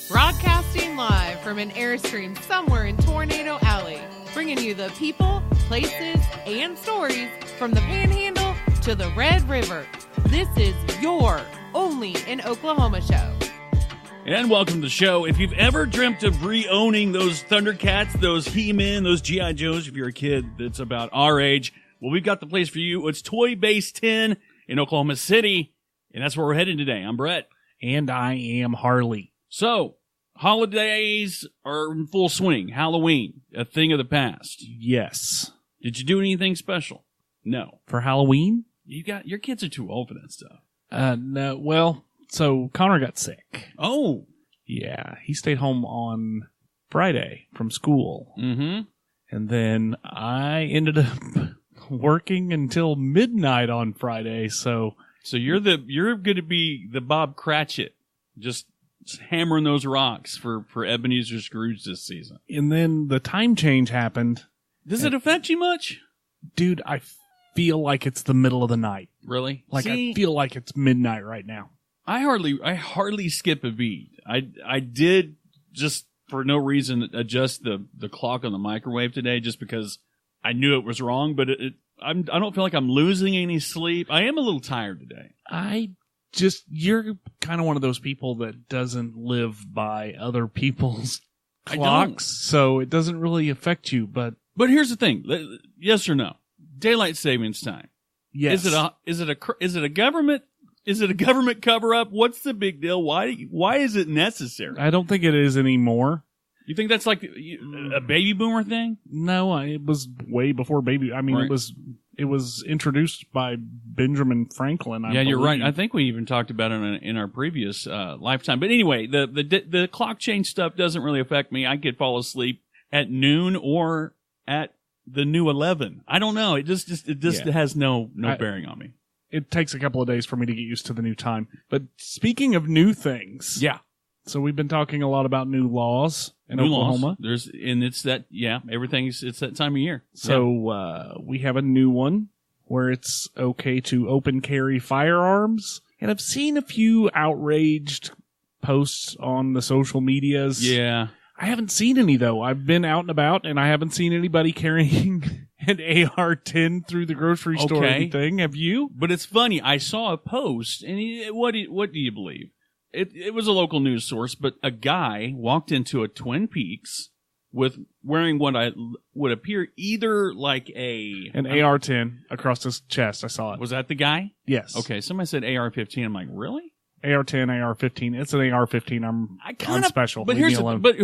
Broadcasting live from an Airstream somewhere in Tornado Alley, bringing you the people, places, and stories from the Panhandle to the Red River. This is your Only in Oklahoma show. And welcome to the show. If you've ever dreamt of re-owning those Thundercats, those He-Men, those G.I. Joes, if you're a kid that's about our age, well, we've got the place for you. It's Toy Base 10 in Oklahoma City, and that's where we're headed today. I'm Brett. And I am Harley. So, holidays are in full swing. Halloween, a thing of the past. Yes. Did you do anything special? No. For Halloween? Your kids are too old for that stuff. No. Well, so Connor got sick. Oh. Yeah. He stayed home on Friday from school. Mm-hmm. And then I ended up working until midnight on Friday, so you're going to be the Bob Cratchit, just hammering those rocks for Ebenezer Scrooge this season. And then the time change happened. Does it affect you much? Dude, I feel like it's the middle of the night. Really? Like, I feel like it's midnight right now. I hardly skip a beat. I did just for no reason adjust the clock on the microwave today just because I knew it was wrong, but I don't feel like I'm losing any sleep. I am a little tired today. You're kind of one of those people that doesn't live by other people's clocks, so it doesn't really affect you. But here's the thing: yes or no? Daylight savings time. Yes. Is it a government cover up? What's the big deal? Why is it necessary? I don't think it is anymore. You think that's like a baby boomer thing? No, it was way before baby. I mean, right. It was introduced by Benjamin Franklin. I believe. You're right. I think we even talked about it in our previous lifetime. But anyway, the clock change stuff doesn't really affect me. I could fall asleep at noon or at the new 11. I don't know. It just has no bearing on me. It takes a couple of days for me to get used to the new time. But speaking of new things, yeah. So we've been talking a lot about new laws in Oklahoma. It's that time of year. So we have a new one where it's okay to open carry firearms. And I've seen a few outraged posts on the social medias. Yeah. I haven't seen any, though. I've been out and about, and I haven't seen anybody carrying an AR-10 through the grocery store or anything. Have you? But it's funny. I saw a post, and what do you believe? It was a local news source, but a guy walked into a Twin Peaks wearing what would appear either like an AR-10 across his chest. I saw it. Was that the guy? Yes. Okay, somebody said AR-15. I'm like, really? AR-10, AR-15. It's an AR-15. I'm special. But leave me alone. But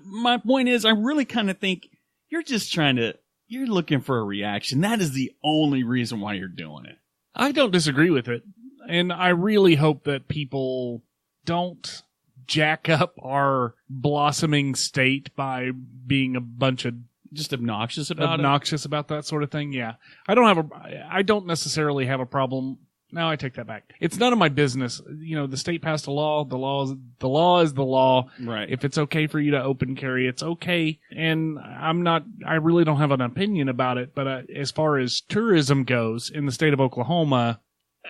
my point is, I really kind of think you're just you're looking for a reaction. That is the only reason why you're doing it. I don't disagree with it. And I really hope that people don't jack up our blossoming state by being a bunch of just obnoxious about that sort of thing. Yeah. I don't necessarily have a problem. No, I take that back. It's none of my business. You know, the state passed a law. The law is the law. Right. If it's okay for you to open carry, it's okay. And I really don't have an opinion about it. But as far as tourism goes in the state of Oklahoma,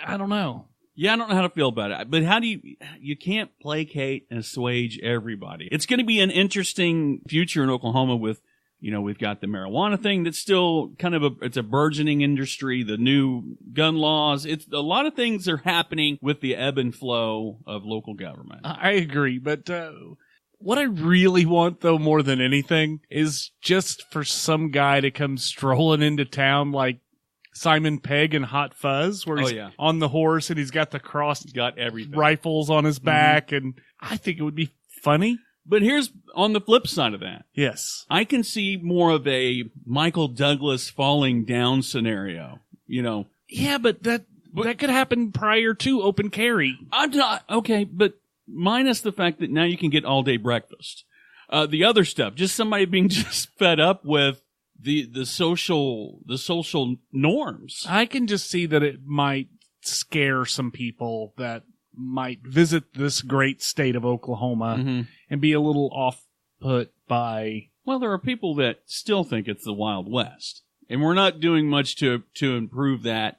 I don't know. Yeah, I don't know how to feel about it. But how do you can't placate and assuage everybody. It's going to be an interesting future in Oklahoma with, we've got the marijuana thing that's still kind of it's a burgeoning industry, the new gun laws. It's a lot of things are happening with the ebb and flow of local government. I agree. But, what I really want, though, more than anything is just for some guy to come strolling into town like Simon Pegg and Hot Fuzz, where he's on the horse and he's got the got everything. Rifles on his back, and I think it would be funny. But here's on the flip side of that. Yes. I can see more of a Michael Douglas falling down scenario, Yeah, but that could happen prior to open carry. I'm not, okay, but minus the fact that now you can get all day breakfast. The other stuff, just somebody being just fed up with the social norms. I can just see that it might scare some people that might visit this great state of Oklahoma and be a little off put by... Well, there are people that still think it's the Wild West, and we're not doing much to improve that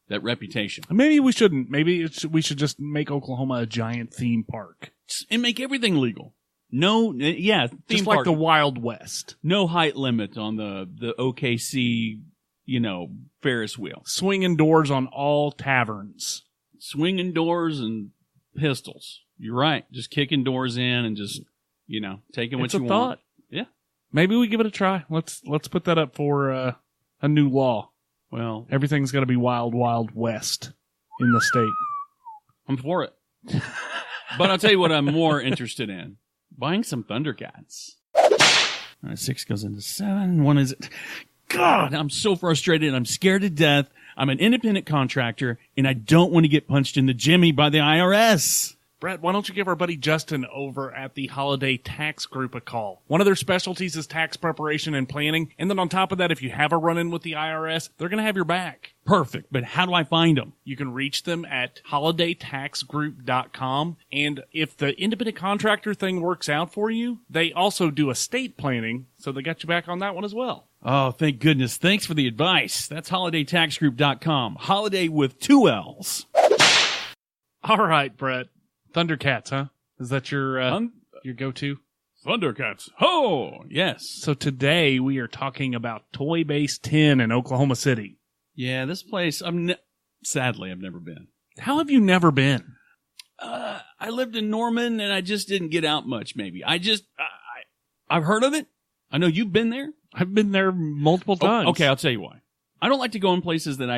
that reputation. Maybe we shouldn't. Maybe we should just make Oklahoma a giant theme park. And make everything legal. No, yeah, theme just park. like the Wild West. No height limit on the OKC, Ferris wheel. Swinging doors on all taverns. Swinging doors and pistols. You're right. Just kicking doors in and just, taking what you want. Thought. Yeah. Maybe we give it a try. Let's put that up for a new law. Well, everything's got to be Wild, Wild West in the state. I'm for it. But I'll tell you what I'm more interested in. Buying some Thundercats. All right, 6 goes into 7. 1 is... God, I'm so frustrated. I'm scared to death. I'm an independent contractor, and I don't want to get punched in the jimmy by the IRS. Brett, why don't you give our buddy Justin over at the Holiday Tax Group a call? One of their specialties is tax preparation and planning. And then on top of that, if you have a run-in with the IRS, they're going to have your back. Perfect. But how do I find them? You can reach them at holidaytaxgroup.com. And if the independent contractor thing works out for you, they also do estate planning. So they got you back on that one as well. Oh, thank goodness. Thanks for the advice. That's holidaytaxgroup.com. Holiday with 2 L's. All right, Brett. Thundercats, huh? Is that your go-to? Thundercats. Oh, yes. So today we are talking about Toy Base 10 in Oklahoma City. Yeah, this place, sadly, I've never been. How have you never been? I lived in Norman, and I just didn't get out much, maybe. I've heard of it. I know you've been there. I've been there multiple times. Okay, I'll tell you why. I don't like to go in places that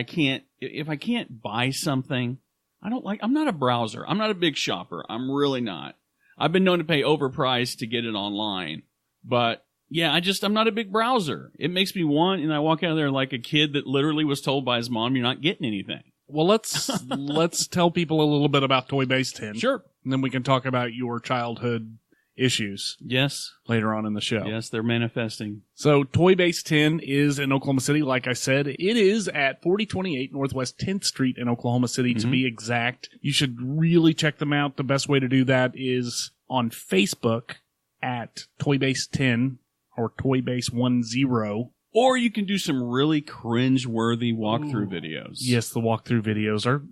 if I can't buy something, I'm not a browser. I'm not a big shopper. I'm really not. I've been known to pay overpriced to get it online. But, yeah, I'm not a big browser. It makes me and I walk out of there like a kid that literally was told by his mom, you're not getting anything. Well, let's tell people a little bit about Toy Base 10. Sure. And then we can talk about your childhood issues. Yes. Later on in the show. Yes, they're manifesting. So Toy Base 10 is in Oklahoma City. Like I said, it is at 4028 Northwest 10th Street in Oklahoma City, to be exact. You should really check them out. The best way to do that is on Facebook at Toy Base 10 or Toy Base 10. Or you can do some really cringe-worthy walkthrough videos. Yes, the walkthrough videos are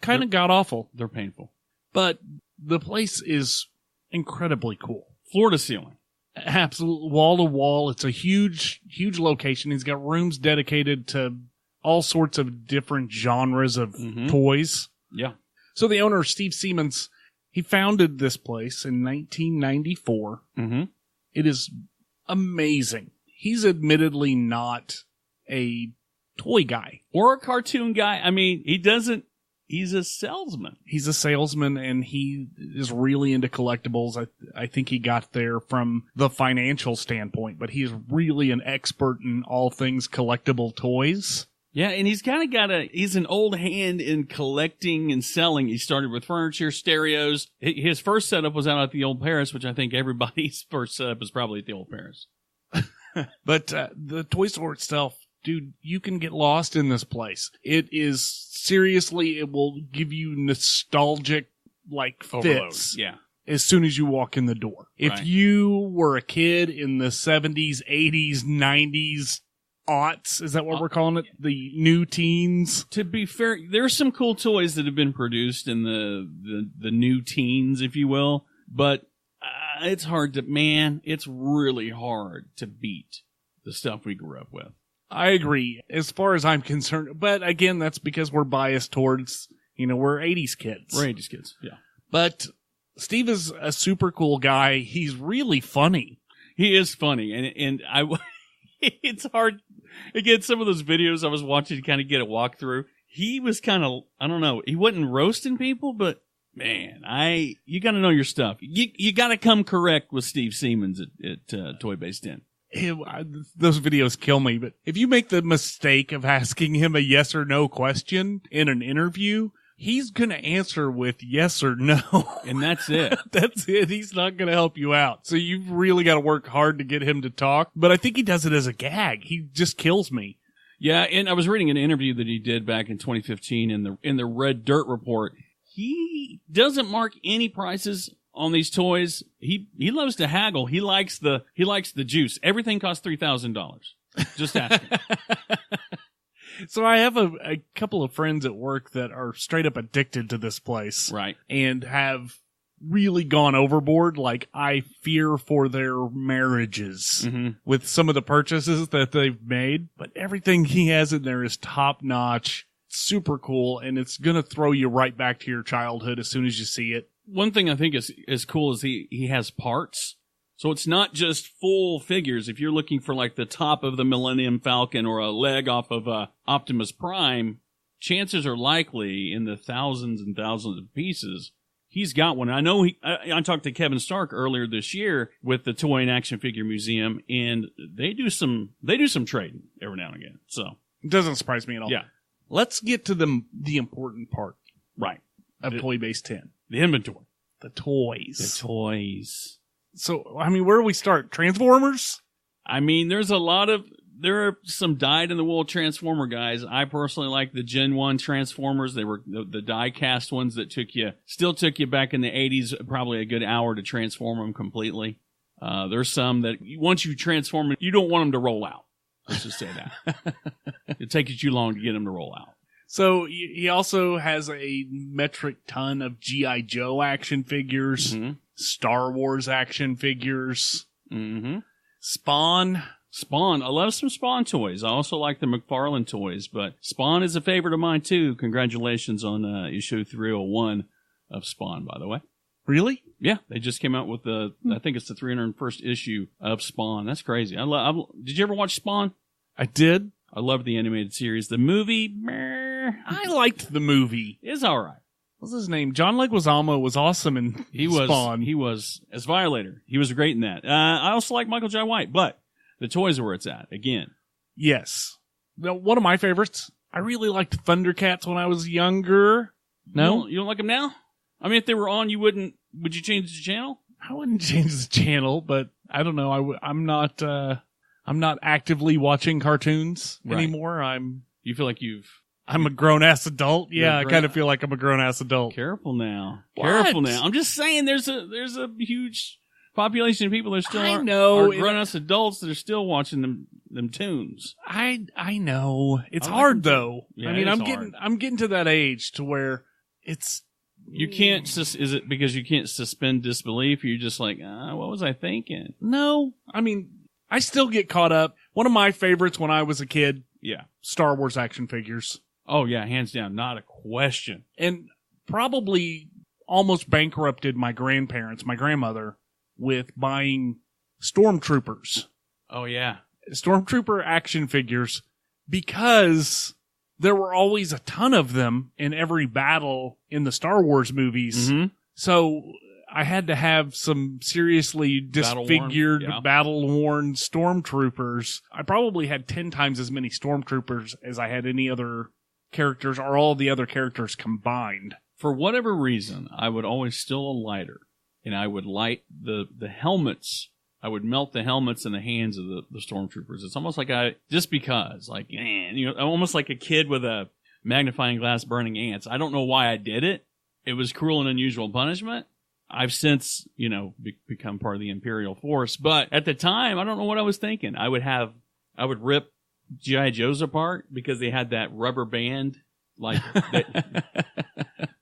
kind of god-awful. They're painful. But the place is incredibly cool. Floor to ceiling. Absolute wall to wall. It's a huge, huge location. He's got rooms dedicated to all sorts of different genres of toys. Yeah. So the owner, Steve Siemens, he founded this place in 1994. Mm-hmm. It is amazing. He's admittedly not a toy guy. Or a cartoon guy. I mean, he's a salesman. He's a salesman, and he is really into collectibles. I think he got there from the financial standpoint, but he's really an expert in all things collectible toys. Yeah, and he's kind of he's an old hand in collecting and selling. He started with furniture, stereos. His first setup was out at the Old Paris, which I think everybody's first setup is probably at the Old Paris. But the toy store itself, dude, you can get lost in this place. It is, seriously, it will give you nostalgic, fits. Yeah. As soon as you walk in the door. If you were a kid in the 70s, 80s, 90s, aughts, is that what we're calling it? The new teens? To be fair, there's some cool toys that have been produced in the new teens, if you will, but it's really hard to beat the stuff we grew up with. I agree, as far as I'm concerned. But again, that's because we're biased towards, we're 80s kids. We're 80s kids, yeah. But Steve is a super cool guy. He's really funny. He is funny, and it's hard. Again, some of those videos I was watching to kind of get a walkthrough, he was kind of, I don't know, he wasn't roasting people, but man, you got to know your stuff. You got to come correct with Steve Siemens at Toy Base 10. Those videos kill me, but if you make the mistake of asking him a yes or no question in an interview, he's going to answer with yes or no. And that's it. That's it. He's not going to help you out. So you've really got to work hard to get him to talk. But I think he does it as a gag. He just kills me. Yeah, and I was reading an interview that he did back in 2015 in the Red Dirt Report. He doesn't mark any prices on these toys. He loves to haggle. He likes the juice. Everything costs $3,000. Just ask him. So I have a couple of friends at work that are straight up addicted to this place. Right. And have really gone overboard. Like, I fear for their marriages with some of the purchases that they've made. But everything he has in there is top notch, super cool, and it's going to throw you right back to your childhood as soon as you see it. One thing I think is cool is he has parts. So it's not just full figures. If you're looking for like the top of the Millennium Falcon or a leg off of Optimus Prime, chances are likely in the thousands and thousands of pieces. He's got one. I know I talked to Kevin Stark earlier this year with the Toy and Action Figure Museum, and they do some trading every now and again. So it doesn't surprise me at all. Yeah. Let's get to the important part. Right. Of Toy Base 10. The inventory. The toys. The toys. So, I mean, where do we start? Transformers? I mean, there are some dyed-in-the-wool Transformer guys. I personally like the Gen 1 Transformers. They were the die-cast ones that still took you back in the 80s, probably a good hour to transform them completely. There's some that once you transform them, you don't want them to roll out. Let's just say that. It takes you too long to get them to roll out. So he also has a metric ton of G.I. Joe action figures, Star Wars action figures, Spawn. I love some Spawn toys. I also like the McFarlane toys, but Spawn is a favorite of mine too. Congratulations on issue 301 of Spawn, by the way. Really? Yeah, they just came out with I think it's the 301st issue of Spawn. That's crazy. Did you ever watch Spawn? I did. I loved the animated series. The movie, I liked the movie. It's all right. What's his name? John Leguizamo was awesome in Spawn. He was as Violator. He was great in that. I also like Michael J. White, but the toys are where it's at again. Yes. Now, one of my favorites. I really liked Thundercats when I was younger. No, you don't like them now? I mean, if they were on, you wouldn't. Would you change the channel? I wouldn't change the channel, but I don't know. I'm not actively watching cartoons anymore. You feel like I'm a grown-ass adult. Yeah, I kind of feel like I'm a grown-ass adult. Careful now. What? Careful now. I'm just saying there's a huge population of people that still are grown-ass adults that are still watching them tunes. I know. It's hard though. Yeah, I mean, hard. I'm getting to that age to where it's you can't is it because you can't suspend disbelief? You're just like, what was I thinking? No. I mean, I still get caught up. One of my favorites when I was a kid, Star Wars action figures. Oh, yeah, hands down, not a question. And probably almost bankrupted my grandmother, with buying Stormtroopers. Oh, yeah. Stormtrooper action figures, because there were always a ton of them in every battle in the Star Wars movies. So I had to have some seriously disfigured, battle-worn Stormtroopers. I probably had 10 times as many Stormtroopers as I had any other characters, or all the other characters combined. For whatever reason, I would always steal a lighter, and I would light the helmets. I would melt the helmets in the hands of the Stormtroopers. It's almost like almost like a kid with a magnifying glass burning ants. I don't know why I did it. It was cruel and unusual punishment. I've since, become part of the Imperial Force, but at the time, I don't know what I was thinking. I would rip G.I. Joes apart because they had that rubber band,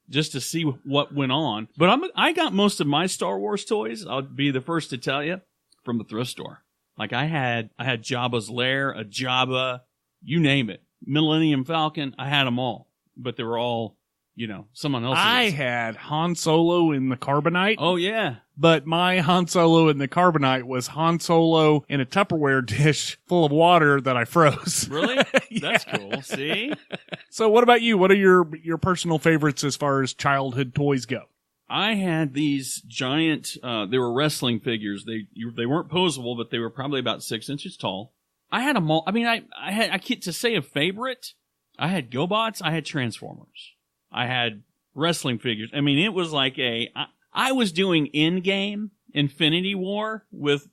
just to see what went on. But I got most of my Star Wars toys, I'll be the first to tell you, from the thrift store. Like I had Jabba's Lair, a Jabba, you name it, Millennium Falcon. I had them all, but they were all, someone else's. I had Han Solo in the Carbonite. Oh yeah. But my Han Solo in the Carbonite was Han Solo in a Tupperware dish full of water that I froze. Really? That's cool. See? So what about you? What are your personal favorites as far as childhood toys go? I had these giant, they were wrestling figures. They weren't posable, but they were probably about 6 inches tall. I had them all. I mean, I can't to say a favorite. I had GoBots. I had Transformers. I had wrestling figures. I mean, it was like I was doing in-game Infinity War with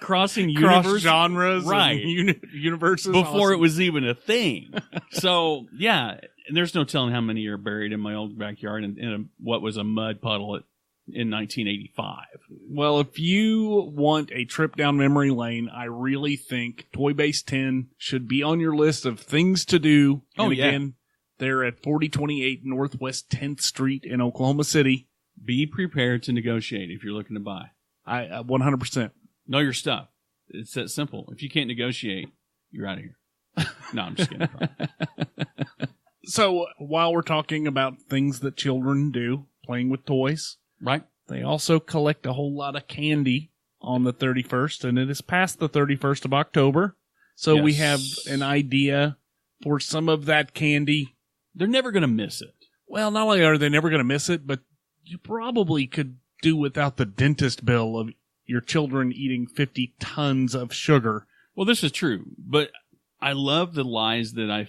crossing cross genres, right? And universes before it was even a thing. So yeah, and there's no telling how many are buried in my old backyard in what was a mud puddle at in 1985. Well, if you want a trip down memory lane, I really think Toy Base 10 should be on your list of things to do. Oh, and yeah. Again, they're at 4028 Northwest 10th Street in Oklahoma City. Be prepared to negotiate if you're looking to buy. 100%. Know your stuff. It's that simple. If you can't negotiate, you're out of here. No, I'm just kidding. So, while we're talking about things that children do, playing with toys, Right? they also collect a whole lot of candy on the 31st, and it is past the 31st of October. So we have Yes. an idea for some of that candy. They're never going to miss it. Well, not only are they never going to miss it, but you probably could do without the dentist bill of your children eating 50 tons of sugar. Well, this is true, but I love the lies that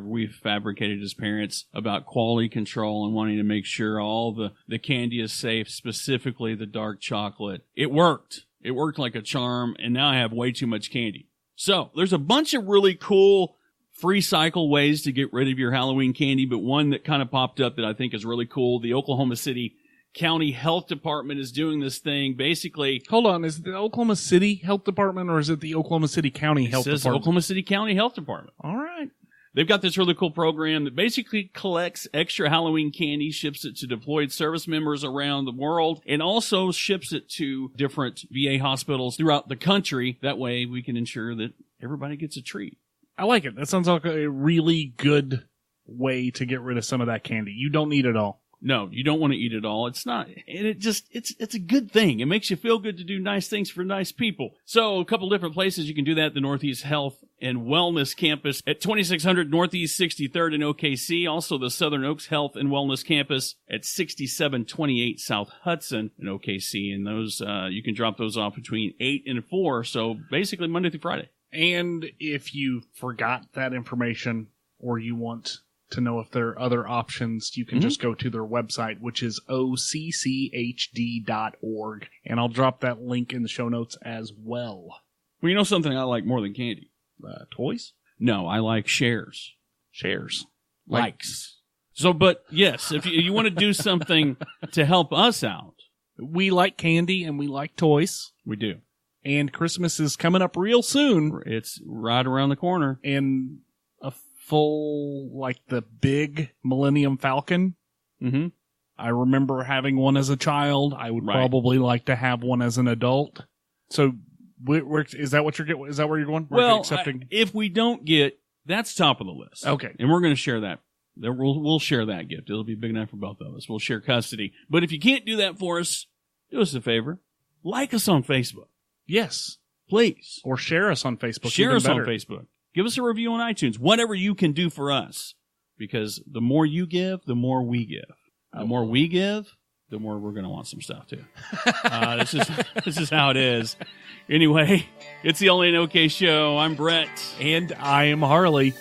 we've fabricated as parents about quality control and wanting to make sure all the candy is safe, specifically the dark chocolate. It worked. It worked like a charm, and now I have way too much candy. So there's a bunch of really cool free cycle ways to get rid of your Halloween candy, but one that kind of popped up that I think is really cool. The County Health Department is doing this thing. Basically, Hold on, is it the Oklahoma City Health Department or is it the Oklahoma City County Health it says Department? Oklahoma City County Health Department. All right. They've got this really cool program that basically collects extra Halloween candy, ships it to deployed service members around the world, and also ships it to different VA hospitals throughout the country. That way we can ensure that everybody gets a treat. I like it. That sounds like a really good way to get rid of some of that candy. You don't need it all. No, you don't want to eat it all. It's not, and it's a good thing. It makes you feel good to do nice things for nice people. So a couple different places you can do that. The Northeast Health and Wellness Campus at 2600 Northeast 63rd in OKC. Also the Southern Oaks Health and Wellness Campus at 6728 South Hudson in OKC. And those, you can drop those off between 8 and 4. So basically Monday through Friday. And if you forgot that information or you want to know if there are other options, you can just go to their website, which is occhd.org. And I'll drop that link in the show notes as well. Well, you know something I like more than candy? Toys? No, I like shares. Shares. Likes. So, but yes, if you want to do something to help us out, We like candy and we like toys. we do. And Christmas is coming up real soon. It's right around the corner. And a full, like the big Millennium Falcon. Mm-hmm. I remember having one as a child. I would Right. probably like to have one as an adult. So, is that what you're getting? Is that where you're going? Well, Accepting? if we don't get, that's top of the list. Okay. And we're going to share that. We'll share that gift. It'll be big enough for both of us. We'll share custody. But if you can't do that for us, do us a favor. Like us on Facebook. Yes. Please. Or share us on Facebook. Share even us better. on Facebook. Give us a review on iTunes. Whatever you can do for us. Because the more you give, the more we give. The more we give, the more we're going to want some stuff too. This is how it is. Anyway, it's the Only in OK Show. I'm Brett. And I am Harley.